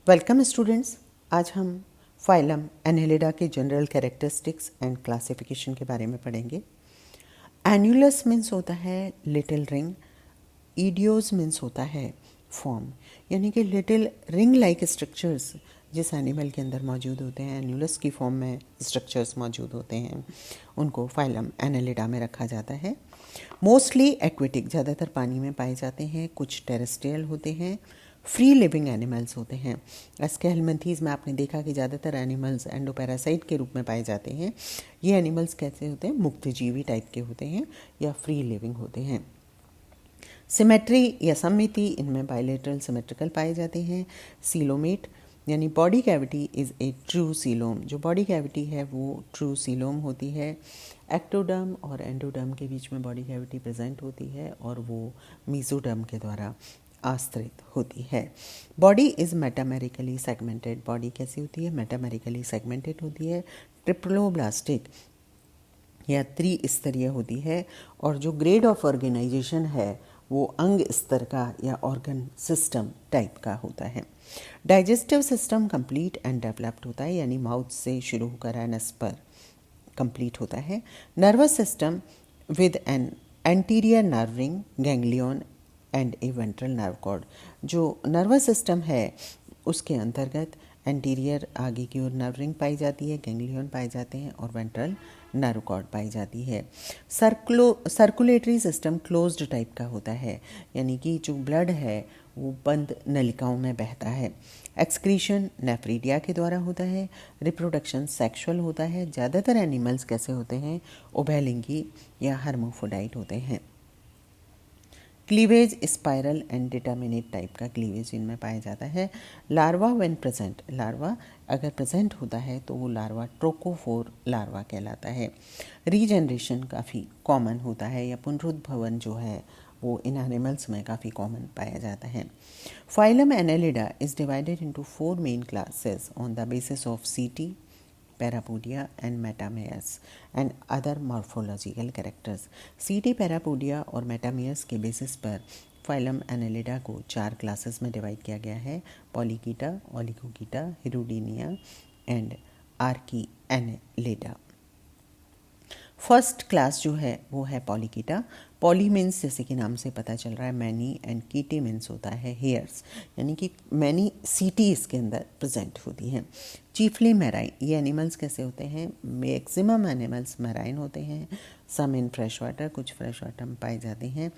Welcome students. आज हम phylum Annelida के जनरल कैरेक्टरिस्टिक्स एंड क्लासिफिकेशन के बारे में पढ़ेंगे। एन्युलस मीन्स होता है लिटिल रिंग, ईडियोस मीन्स होता है फॉर्म, यानी कि लिटिल रिंग लाइक स्ट्रक्चर्स जिस एनिमल के अंदर मौजूद होते हैं, एन्युलस की फॉर्म में स्ट्रक्चर्स मौजूद होते हैं, उनको फाइलम एनेलिडा में रखा जाता है। मोस्टली एक्वेटिक, ज़्यादातर पानी में पाए जाते हैं, कुछ टेरेस्ट्रियल होते हैं, फ्री लिविंग एनिमल्स होते हैं। एस्केलमेंथीज में आपने देखा कि ज़्यादातर एनिमल्स एंडोपैरासाइट के रूप में पाए जाते हैं। ये एनिमल्स कैसे होते हैं? मुक्तजीवी टाइप के होते हैं या फ्री लिविंग होते हैं। सिमेट्री या सममिति, इनमें बायलेटरल सिमेट्रिकल पाए जाते हैं। सीलोमेट यानी body cavity is a true coelom, जो बॉडी कैविटी है वो ट्रू सीलोम होती है। एक्टोडर्म और एंडोडर्म के बीच में बॉडी कैविटी प्रेजेंट होती है और वो मीजोडर्म के द्वारा आश्रित होती है। Body is metamerically segmented, body कैसी होती है? मेटामेरिकली सेगमेंटेड होती है, ट्रिप्लोब्लास्टिक या त्रिस्तरीय होती है। और जो ग्रेड ऑफ ऑर्गेनाइजेशन है वो अंग स्तर का या ऑर्गन सिस्टम टाइप का होता है। Digestive system complete and developed होता है, यानी माउथ से शुरू होकर एनस पर कंप्लीट होता है। Nervous system with an anterior nerve ring, ganglion and a ventral nerve cord, जो नर्वस सिस्टम है उसके अंतर्गत एंटीरियर आगे की ओर नर्व रिंग पाई जाती है, गैंग्लियन पाए जाते हैं और वेंट्रल नर्व कॉर्ड पाई जाती है। सर्कुलेटरी सिस्टम क्लोज्ड टाइप का होता है, यानी कि जो ब्लड है वो बंद नलिकाओं में बहता है। एक्सक्रीशन नेफ्रीडिया के द्वारा होता है। रिप्रोडक्शन सेक्सुअल होता है। ज़्यादातर एनिमल्स कैसे होते हैं? उभयलिंगी या हर्मोफोडाइट होते हैं। Cleavage spiral and determinate type का क्लीवेज इनमें पाया जाता है। लार्वा व्हेन प्रेजेंट, लार्वा अगर प्रेजेंट होता है तो वो लार्वा ट्रोकोफोर लार्वा कहलाता है। रीजनरेशन काफ़ी कॉमन होता है या पुनरुद्भवन जो है वो इन एनिमल्स में काफ़ी कॉमन पाया जाता है। Phylum Annelida is divided into 4 main classes on the basis of सीटी, Parapodia and Metameres and other morphological characters। सीटी, पैरापोडिया और मेटामियस के बेसिस पर फाइलम एनेलिडा को 4 क्लासेस में डिवाइड किया गया है: polychaeta, oligochaeta, hirudinea and archiannelida. First class जो है वो है पॉलीकीटा। पॉली मीन्स जैसे कि नाम से पता चल रहा है मैनी, एंड कीटी मीन्स होता है हेयर्स, यानी कि मैनी सीटी इसके अंदर प्रेजेंट होती हैं। चीफली मैराइन, ये एनिमल्स कैसे होते हैं? मैक्सिमम एनिमल्स मैराइन होते हैं, सम इन फ्रेश वाटर, कुछ फ्रेश वाटर में पाए जाते हैं।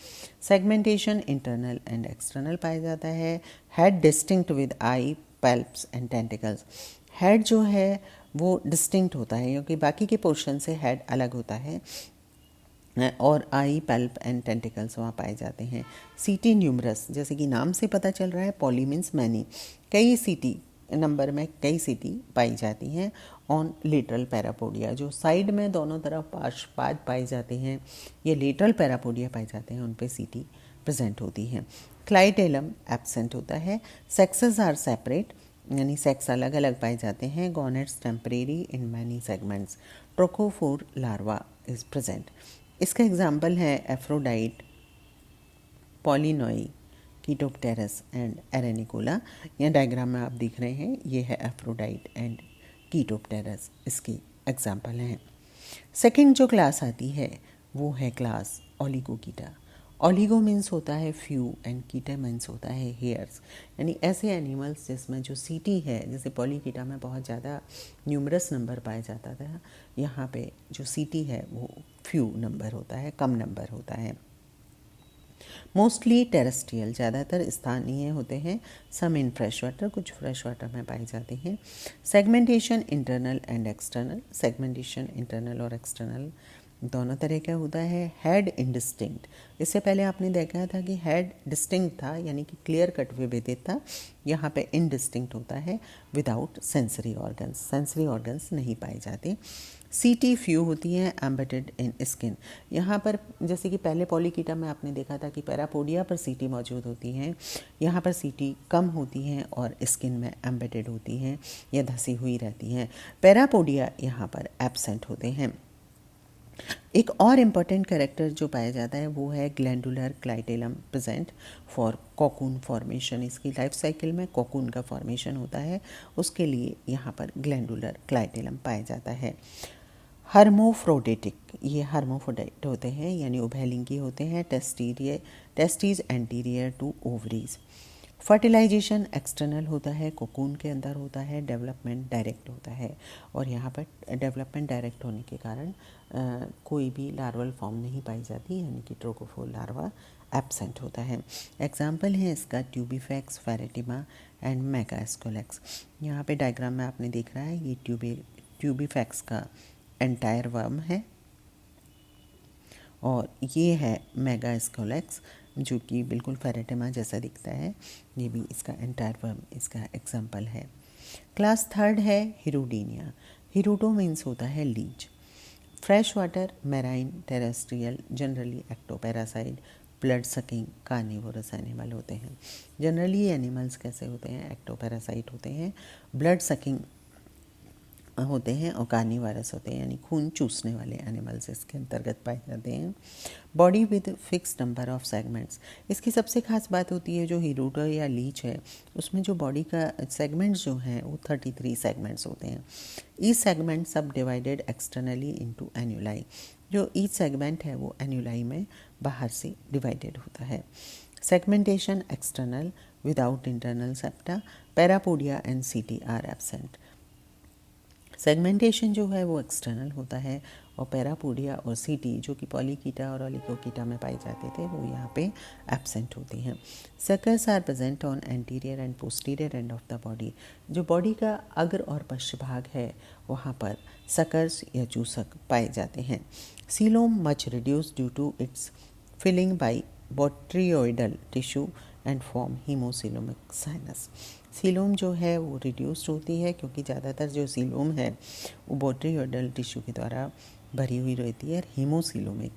सेगमेंटेशन इंटरनल एंड एक्सटर्नल पाया जाता है। Head distinct with I, palps and tentacles, head जो है वो डिस्टिंक्ट होता है क्योंकि बाकी के पोर्शन से हेड अलग होता है और आई, पैल्प एंड टेंटिकल्स वहाँ पाए जाते हैं। सीटी न्यूमरस, जैसे कि नाम से पता चल रहा है, पॉली मीन्स मैनी, कई सीटी नंबर में कई सीटी पाई जाती हैं। ऑन लेटरल पैरापोडिया, जो साइड में दोनों तरफ पाद पाए जाते हैं, ये लेटरल पैरापोडिया पाए जाते हैं, उन पे सीटी प्रेजेंट होती हैं। क्लाइटेलम एब्सेंट होता है। सेक्सेस आर सेपरेट, यानी सेक्स अलग अलग पाए जाते हैं। Gonads temporary in many segments. Trochophore larva is present. इसका एग्जाम्पल है aphrodite, polynoe, chaetopterus and arenicola. यह डायग्राम में आप देख रहे हैं, ये है एफ्रोडाइट एंड कीटोप्टेरस, इसकी एग्जाम्पल हैं। सेकंड जो क्लास आती है वो है क्लास ओलिगोकीटा। ओलिगो मीन्स होता है फ्यू एंड कीटा मीन्स होता है हेयर्स, यानी ऐसे एनिमल्स जिसमें जो सीटी है, जैसे पॉलीकीटा में बहुत ज़्यादा न्यूमरस नंबर पाया जाता था, यहाँ पे जो सीटी है वो फ्यू नंबर होता है, कम नंबर होता है। मोस्टली टेरेस्ट्रियल, ज़्यादातर स्थानीय होते हैं। सम इन फ्रेश वाटर, कुछ फ्रेश वाटर में पाए जाते हैं। Segmentation internal and external, segmentation internal और एक्सटर्नल दोनों तरह का होता है। हेड इनडिस्टिंक्ट, इससे पहले आपने देखा था कि हेड डिस्टिंक्ट था, यानी कि क्लियर कट विभेदित था, यहाँ पे इनडिस्टिंक्ट होता है without sensory organs, sensory organs नहीं पाए जाते। सीटी फ्यू होती है, एम्बेडेड इन स्किन। यहाँ पर जैसे कि पहले पॉलीकीटा में आपने देखा था कि पैरापोडिया पर सीटी मौजूद होती हैं, यहाँ पर सीटी कम होती हैं और स्किन में एम्बेडेड होती हैं या धसी हुई रहती हैं। पैरापोडिया यहाँ पर एब्सेंट होते हैं। एक और इम्पॉर्टेंट कैरेक्टर जो पाया जाता है वो है glandular clitellum present for cocoon formation. इसकी लाइफ साइकिल में कोकून का फॉर्मेशन होता है, उसके लिए यहाँ पर ग्लैंडुलर क्लाइटेलम पाया जाता है। हर्मोफ्रोडिटिक, ये हर्मोफ्रोडाइट होते हैं यानी उभयलिंगी होते हैं। Testes anterior to ovaries. Fertilization external होता है, कोकून के अंदर होता है। डेवलपमेंट डायरेक्ट होता है, और यहाँ पर डेवलपमेंट डायरेक्ट होने के कारण कोई भी लार्वल फॉर्म नहीं पाई जाती, यानी कि ट्रोकोफोर लार्वा एब्सेंट होता है। एग्जाम्पल है इसका ट्यूबीफैक्स, फेरेटिमा एंड मेगास्कोलेक्स। यहाँ पे डायग्राम में आपने देख रहा है, ये ट्यूबीफैक्स का एंटायर वर्म है, और ये है मेगास्कोलेक्स जो कि बिल्कुल फेरेटिमा जैसा दिखता है। ये भी इसका एंटायर वर्म इसका एग्जाम्पल है। क्लास थर्ड है हिरुडीनिया। हिरुडो मीन्स होता है leech. Fresh water, marine, terrestrial, generally ectoparasite, blood sucking, carnivorous animal होते हैं। जनरली एनिमल्स कैसे होते हैं? एक्टोपैरासाइट होते हैं, ब्लड सकिंग होते हैं, और कार्निवोरस होते हैं, यानी खून चूसने वाले एनिमल्स इसके अंतर्गत पाए जाते हैं। Body with fix number of segments. इसकी सबसे खास बात होती है जो हिरुडो या लीच है, उसमें जो बॉडी का सेगमेंट्स जो हैं वो 33 सेगमेंट्स होते हैं। ईच सेगमेंट सब डिवाइडेड एक्सटर्नली इनटू एन्युलाई। जो ईच सेगमेंट है वो एन्युलाई में बाहर से डिवाइडेड होता है। Segmentation external without internal septa. Parapodia and setae are absent. Segmentation जो है वो एक्सटर्नल होता है, और पैरापोडिया और सीटी जो कि पॉलीकीटा और ओलिगोकीटा में पाए जाते थे वो यहाँ पे एब्सेंट होती हैं। Suckers are present on anterior and posterior end of the body. जो बॉडी का अग्र और पश्च भाग है वहाँ पर सकर्स या चूसक पाए जाते हैं। Coelom much reduce due to its filling by botryoidal tissue and form haemocoelomic sinus. Coelom जो है वो रिड्यूस्ड होती है क्योंकि ज़्यादातर जो सीलोम है वो बोट्रियोइडल टिश्यू के द्वारा भरी हुई रहती है, और हीमोसिलोमिक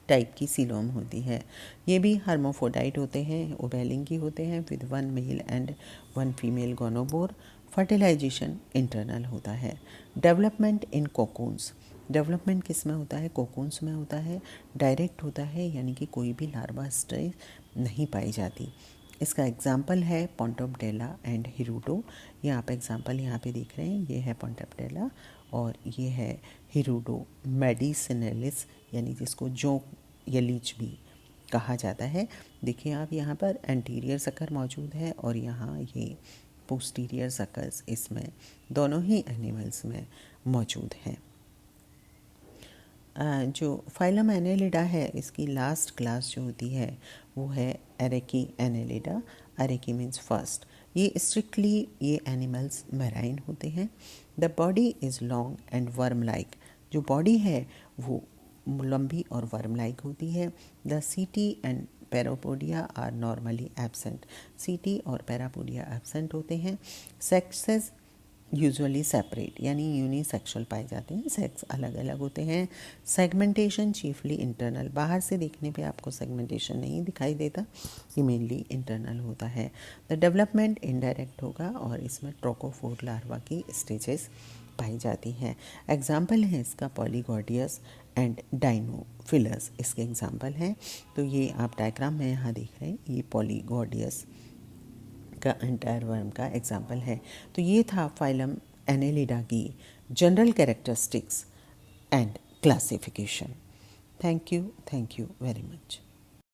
टाइप की सीलोम होती है। ये भी हर्मोफोडाइट होते हैं, उभयलिंगी होते हैं, with 1 male and 1 female gonopore. Fertilization internal होता है। Development in cocoons. डेवलपमेंट किस में होता है? कोकून्स में होता है। डायरेक्ट होता है, यानी कि कोई भी लार्वा स्टेज नहीं पाई जाती। इसका एग्जाम्पल है पोंटोपडेला एंड हिरुडो। ये आप एग्जाम्पल यहाँ पे देख रहे हैं, ये है पोंटोपडेला और ये है हिरुडो मेडिसिनलिस, यानी जिसको जोंक या लीच भी कहा जाता है। देखिए आप यहाँ पर एंटीरियर सकर मौजूद है और यहाँ ये पोस्टीरियर सकर्स इसमें दोनों ही एनिमल्स में मौजूद हैं। जो फाइलम एनेलिडा है इसकी लास्ट क्लास जो होती है वो है Ereky Annelida. Ereky means first. ये स्ट्रिक्टली ये एनिमल्स मैराइन होते हैं। The body is long and worm like. जो बॉडी है वो लंबी और वर्म लाइक होती है। The setae and parapodia are normally absent. Setae और पैरापोडिया एब्सेंट होते हैं। सेक्सेस यूजुअली सेपरेट, यानी यूनिसेक्सुअल पाए जाते हैं, सेक्स अलग अलग होते हैं। Segmentation chiefly internal. बाहर से देखने पे आपको सेगमेंटेशन नहीं दिखाई देता, ये मेनली इंटरनल होता है। द डेवलपमेंट इनडायरेक्ट होगा और इसमें ट्रोकोफोर लार्वा की स्टेजेस पाई जाती हैं। एग्जाम्पल है इसका पॉलीगॉडियस एंड डाइनोफिलस, इसके एग्जाम्पल हैं। तो ये आप डायग्राम में यहाँ देख रहे हैं, ये पॉलीगॉडियस का एंटायर वर्म का एग्जाम्पल है। तो ये था फाइलम एनेलिडा की general characteristics and classification. Thank you very much.